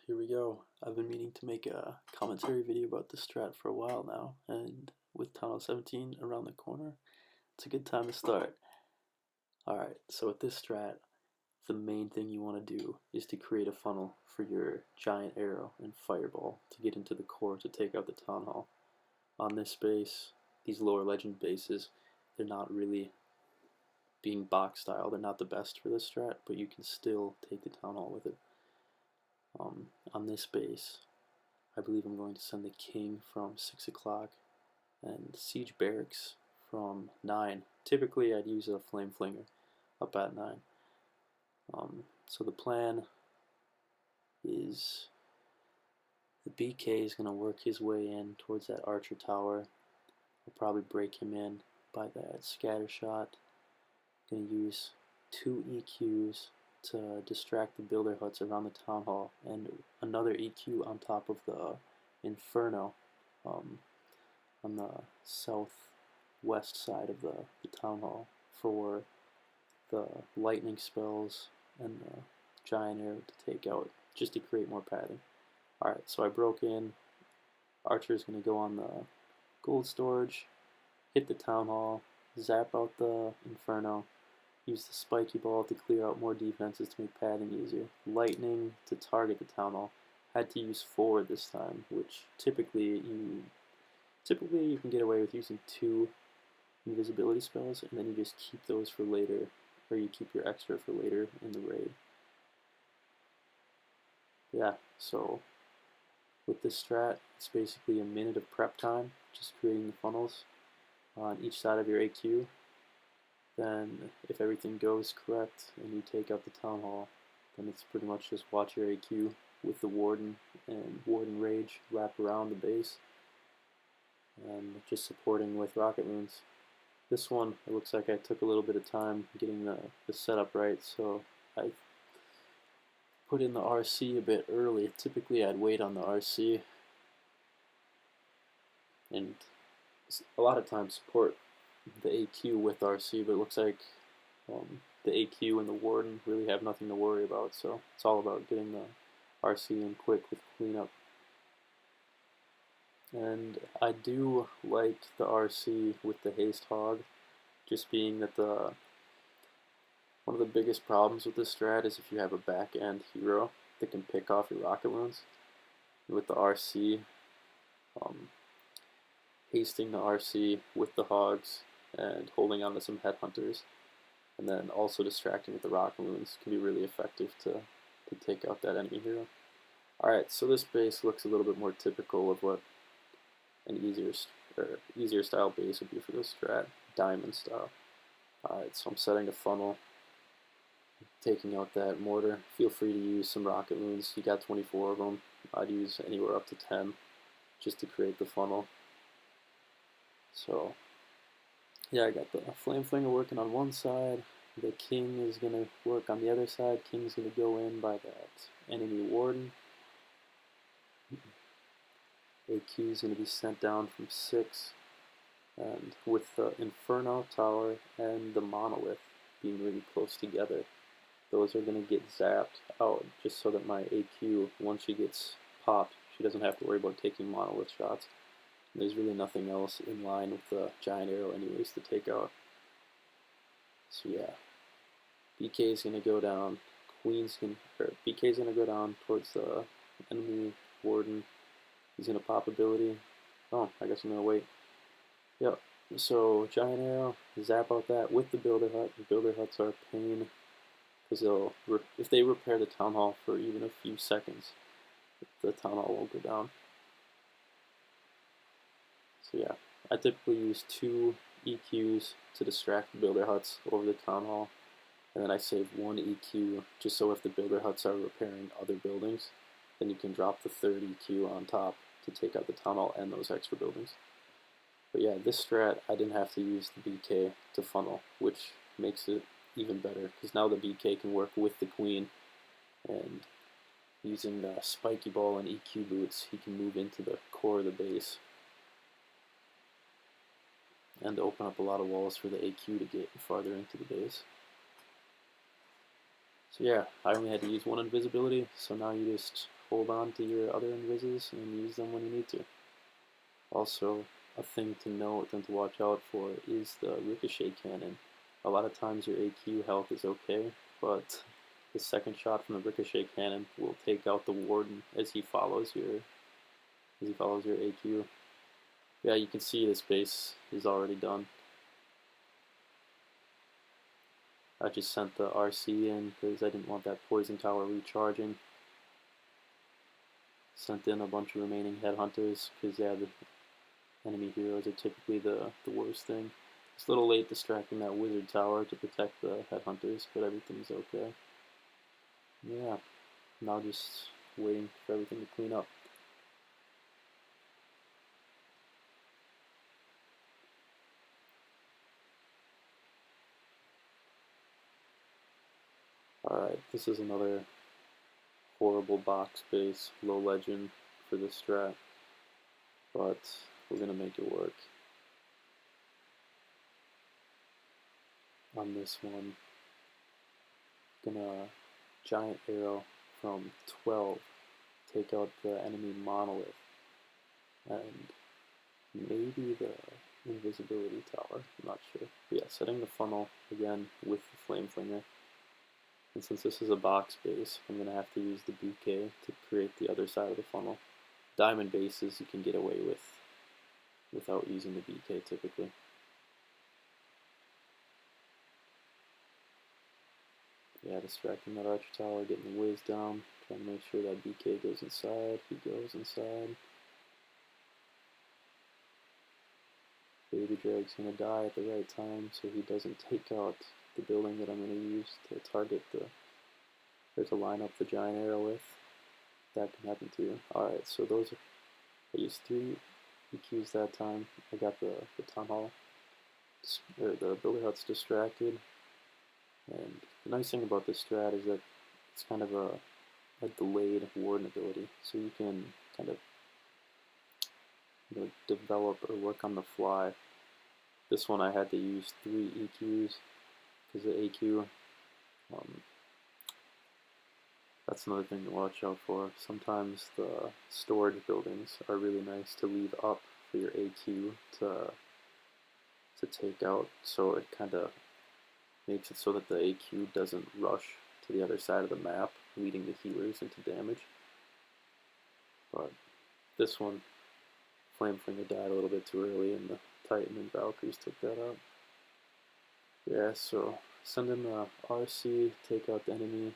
here we go. I've been meaning to make a commentary video about this strat for a while now, and with Tunnel 17 around the corner, it's a good time to start. Alright, so with this strat, the main thing you want to do is to create a funnel for your giant arrow and fireball to get into the core to take out the town hall. On this base, these lower legend bases, they're not really being box style, they're not the best for this strat, but you can still take the town hall with it. On this base, I believe I'm going to send the king from 6 o'clock and siege barracks from 9. Typically I'd use a flame flinger up at 9. So the plan is the BK is going to work his way in towards that archer tower. I'll probably break him in by that scatter shot. Going to use 2 EQs to distract the builder huts around the town hall, and another EQ on top of the inferno on the southwest side of the town hall for the lightning spells and the giant arrow to take out, just to create more padding. Alright, so I broke in. Archer's going to go on the gold storage, hit the town hall, zap out the inferno, use the spiky ball to clear out more defenses to make padding easier. Lightning to target the town hall. Had to use forward this time, which typically you can get away with using 2 invisibility spells, and then you just keep those for later, or you keep your extra for later in the raid. Yeah, so with this strat, it's basically a minute of prep time, just creating the funnels on each side of your AQ. Then if everything goes correct and you take out the town hall, then it's pretty much just watch your AQ with the warden and warden rage wrap around the base and just supporting with rocket loons. This one, it looks like I took a little bit of time getting the setup right, so I put in the RC a bit early. Typically I'd wait on the RC and a lot of times support the AQ with RC, but it looks like the AQ and the warden really have nothing to worry about, so it's all about getting the RC in quick with cleanup. And I do like the RC with the haste hog, just being that one of the biggest problems with this strat is if you have a back end hero that can pick off your rocket loons. With the RC, hasting the RC with the hogs and holding on to some headhunters, and then also distracting with the rocket loons can be really effective to take out that enemy hero. Alright, so this base looks a little bit more typical of what an easier style base would be for this strat, diamond style. Alright, so I'm setting a funnel, taking out that mortar. Feel free to use some rocket loons. You got 24 of them. I'd use anywhere up to 10 just to create the funnel. So yeah, I got the flame flinger working on one side. The king is going to work on the other side. King's going to go in by that enemy warden. AQ is going to be sent down from 6. And with the inferno tower and the monolith being really close together, those are going to get zapped out just so that my AQ, once she gets popped, she doesn't have to worry about taking monolith shots. There's really nothing else in line with the giant arrow anyways to take out. So yeah, BK is going to go down, BK is going to go down towards the enemy warden. He's going to pop ability. Oh, I guess I'm going to wait. Yep, so giant arrow, zap out that with the builder hut. The builder huts are a pain, because if they repair the town hall for even a few seconds, the town hall won't go down. So yeah, I typically use 2 EQs to distract the builder huts over the town hall, and then I save 1 EQ just so if the builder huts are repairing other buildings, then you can drop the 3rd EQ on top to take out the town hall and those extra buildings. But yeah, this strat, I didn't have to use the BK to funnel, which makes it even better, because now the BK can work with the queen, and using the spiky ball and EQ boots, he can move into the core of the base and open up a lot of walls for the AQ to get farther into the base. So yeah, I only had to use 1 invisibility, so now you just hold on to your other invises and use them when you need to. Also, a thing to note and to watch out for is the ricochet cannon. A lot of times your AQ health is okay, but the second shot from the ricochet cannon will take out the warden as he follows your AQ. Yeah, you can see this base is already done. I just sent the RC in because I didn't want that poison tower recharging. Sent in a bunch of remaining headhunters because yeah, the enemy heroes are typically the worst thing. It's a little late distracting that wizard tower to protect the headhunters, but everything's okay. Yeah, now just waiting for everything to clean up. Alright, this is another horrible box base, low legend for this strat, but we're gonna make it work. On this one, gonna giant arrow from 12, take out the enemy monolith, and maybe the invisibility tower, I'm not sure. But yeah, setting the funnel again with the flame flinger. And since this is a box base, I'm going to have to use the bouquet to create the other side of the funnel. Diamond bases you can get away with without using the bouquet typically. Yeah, distracting that archer tower, getting the whiz down, trying to make sure that bouquet goes inside. He goes inside. Baby Drag's going to die at the right time so he doesn't take out the building that I'm going to use to target or to line up the giant arrow with. That can happen too. Alright, so those are, I used 3 EQs that time. I got the town hall, or the builder hut's distracted. And the nice thing about this strat is that it's kind of a delayed warden ability, so you can kind of develop or work on the fly. This one I had to use 3 EQs because the AQ. That's another thing to watch out for. Sometimes the storage buildings are really nice to leave up for your AQ to take out, so it kind of makes it so that the AQ doesn't rush to the other side of the map, leading the healers into damage. But this one, Flame Flinger died a little bit too early, and the Titan and Valkyries took that out. Yeah, so send in the RC, take out the enemy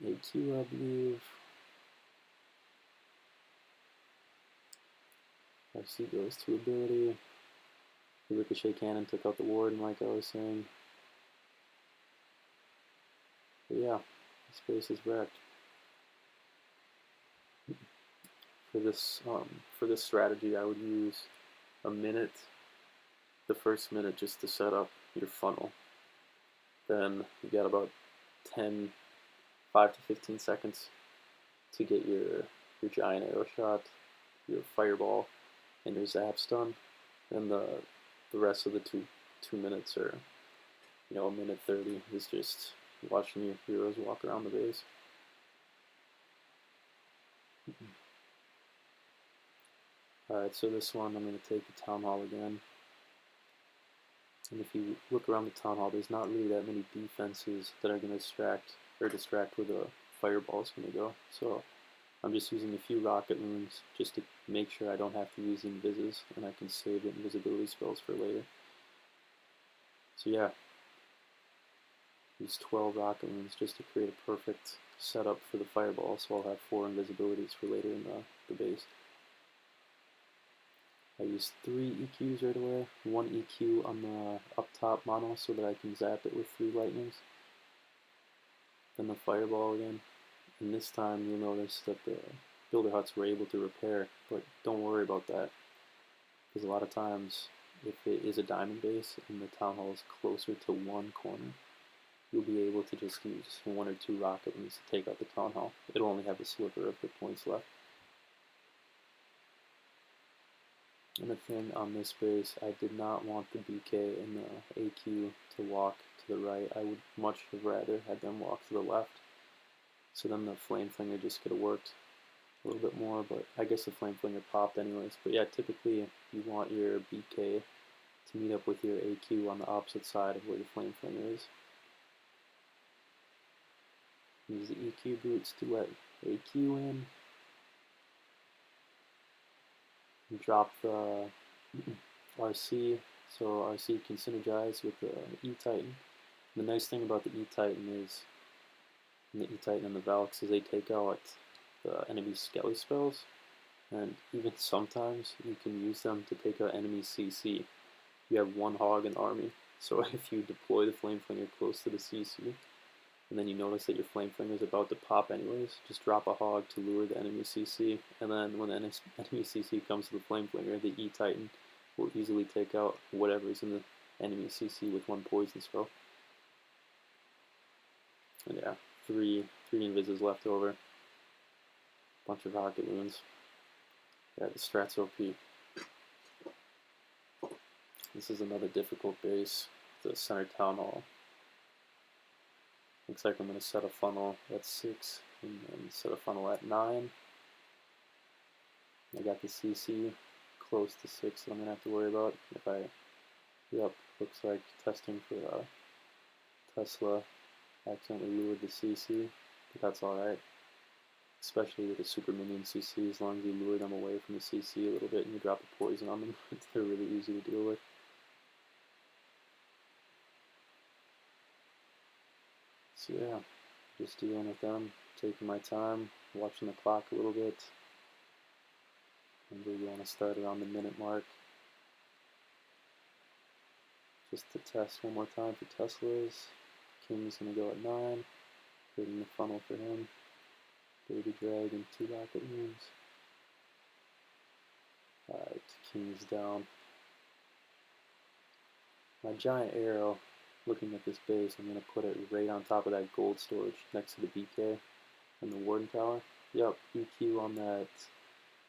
AQ, I believe. RC goes to ability. The Ricochet Cannon took out the Warden, like I was saying. But yeah, this base is wrecked. For this strategy, I would use a minute, the first minute, just to set up your funnel. Then you got about 5 to 15 seconds to get your giant arrow shot, your fireball, and your zap stun. And the rest of the two minutes, or a minute 30, is just watching your heroes walk around the base. Alright, so this one I'm going to take the town hall again. And if you look around the town hall, there's not really that many defenses that are going to distract where the fireball is going to go. So I'm just using a few rocket loons just to make sure I don't have to use invises, and I can save the invisibility spells for later. So yeah, use 12 rocket loons just to create a perfect setup for the fireball, so I'll have 4 invisibilities for later in the base. I used 3 EQs right away, 1 EQ on the up top mono so that I can zap it with 3 lightnings. Then the fireball again, and this time you'll notice that the builder huts were able to repair, but don't worry about that, because a lot of times if it is a diamond base and the town hall is closer to one corner, you'll be able to just use 1 or 2 rocket loons to take out the town hall. It'll only have a sliver of hit points left. And the thing on this base, I did not want the BK and the AQ to walk to the right. I would much have rather had them walk to the left. So then the Flame Flinger just could have worked a little bit more, but I guess the Flame Flinger popped anyways. But yeah, typically you want your BK to meet up with your AQ on the opposite side of where the Flame Flinger is. Use the EQ boots to let AQ in. And drop the RC, so RC can synergize with the E-Titan. The nice thing about the E-Titan is, and the E-Titan and the Valks, is they take out the enemy Skelly spells, and even sometimes you can use them to take out enemy CC. You have one hog in the army, so if you deploy the Flame Flinger close to the CC, and then you notice that your Flame Flinger is about to pop anyways, just drop a hog to lure the enemy CC, and then when the enemy CC comes to the Flame Flinger, the E-Titan will easily take out whatever is in the enemy CC with one poison spell. And yeah, three invises left over. Bunch of rocket loons. Yeah, the strat's OP. This is another difficult base, the center town hall. Looks like I'm going to set a funnel at 6 and then set a funnel at 9. I got the CC close to 6 that I'm going to have to worry about. If I, yep, looks like testing for Tesla accidentally lured the CC, but that's alright. Especially with the super minion CC, as long as you lure them away from the CC a little bit and you drop a poison on them, they're really easy to deal with. So yeah, just dealing with them, taking my time, watching the clock a little bit. And we want to start around the minute mark. Just to test one more time for Tesla's. King's going to go at 9, creating the funnel for him. Baby Dragon, 2 rocket moons. Alright, King's down. My giant arrow, looking at this base, I'm going to put it right on top of that gold storage next to the BK and the Warden Tower. Yep, EQ on that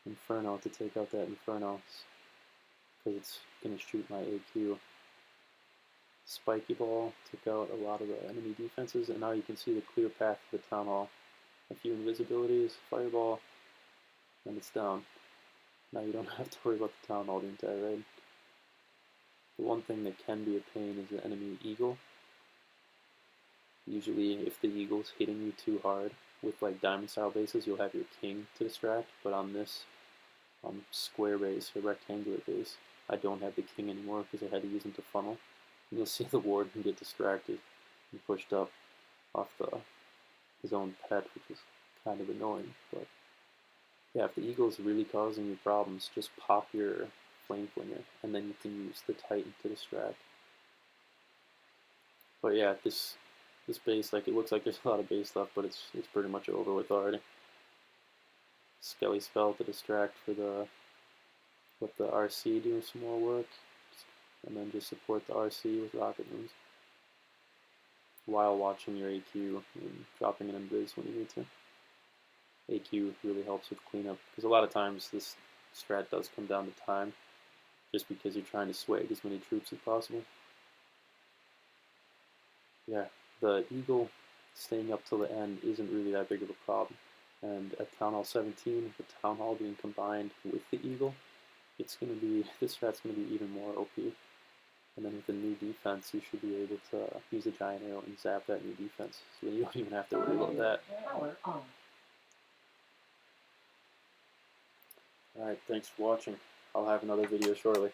Inferno to take out that Inferno, because it's going to shoot my AQ. Spiky Ball took out a lot of the enemy defenses, and now you can see the clear path to the Town Hall. A few invisibilities, Fireball, and it's down. Now you don't have to worry about the Town Hall the entire raid. The one thing that can be a pain is the enemy Eagle. Usually if the Eagle's hitting you too hard with like diamond style bases, you'll have your King to distract, but on this square base or rectangular base, I don't have the King anymore because I had to use him to funnel. And you'll see the Warden get distracted and pushed up off his own pet, which is kind of annoying. But yeah, if the Eagle's really causing you problems, just pop your Flame Flinger, and then you can use the Titan to distract. But yeah, this base, like, it looks like there's a lot of base left, but it's pretty much over with already. Skelly Spell to distract for with the RC doing some more work, and then just support the RC with rocket moons while watching your AQ and dropping an invis when you need to. AQ really helps with cleanup, because a lot of times this strat does come down to time, just because you're trying to sway as many troops as possible. Yeah, the Eagle staying up till the end isn't really that big of a problem. And at Town Hall 17, with the Town Hall being combined with the Eagle, this strat's going to be even more OP. And then with the new defense, you should be able to use a giant arrow and zap that new defense, so you don't even have to worry about that. Alright, thanks for watching. I'll have another video shortly.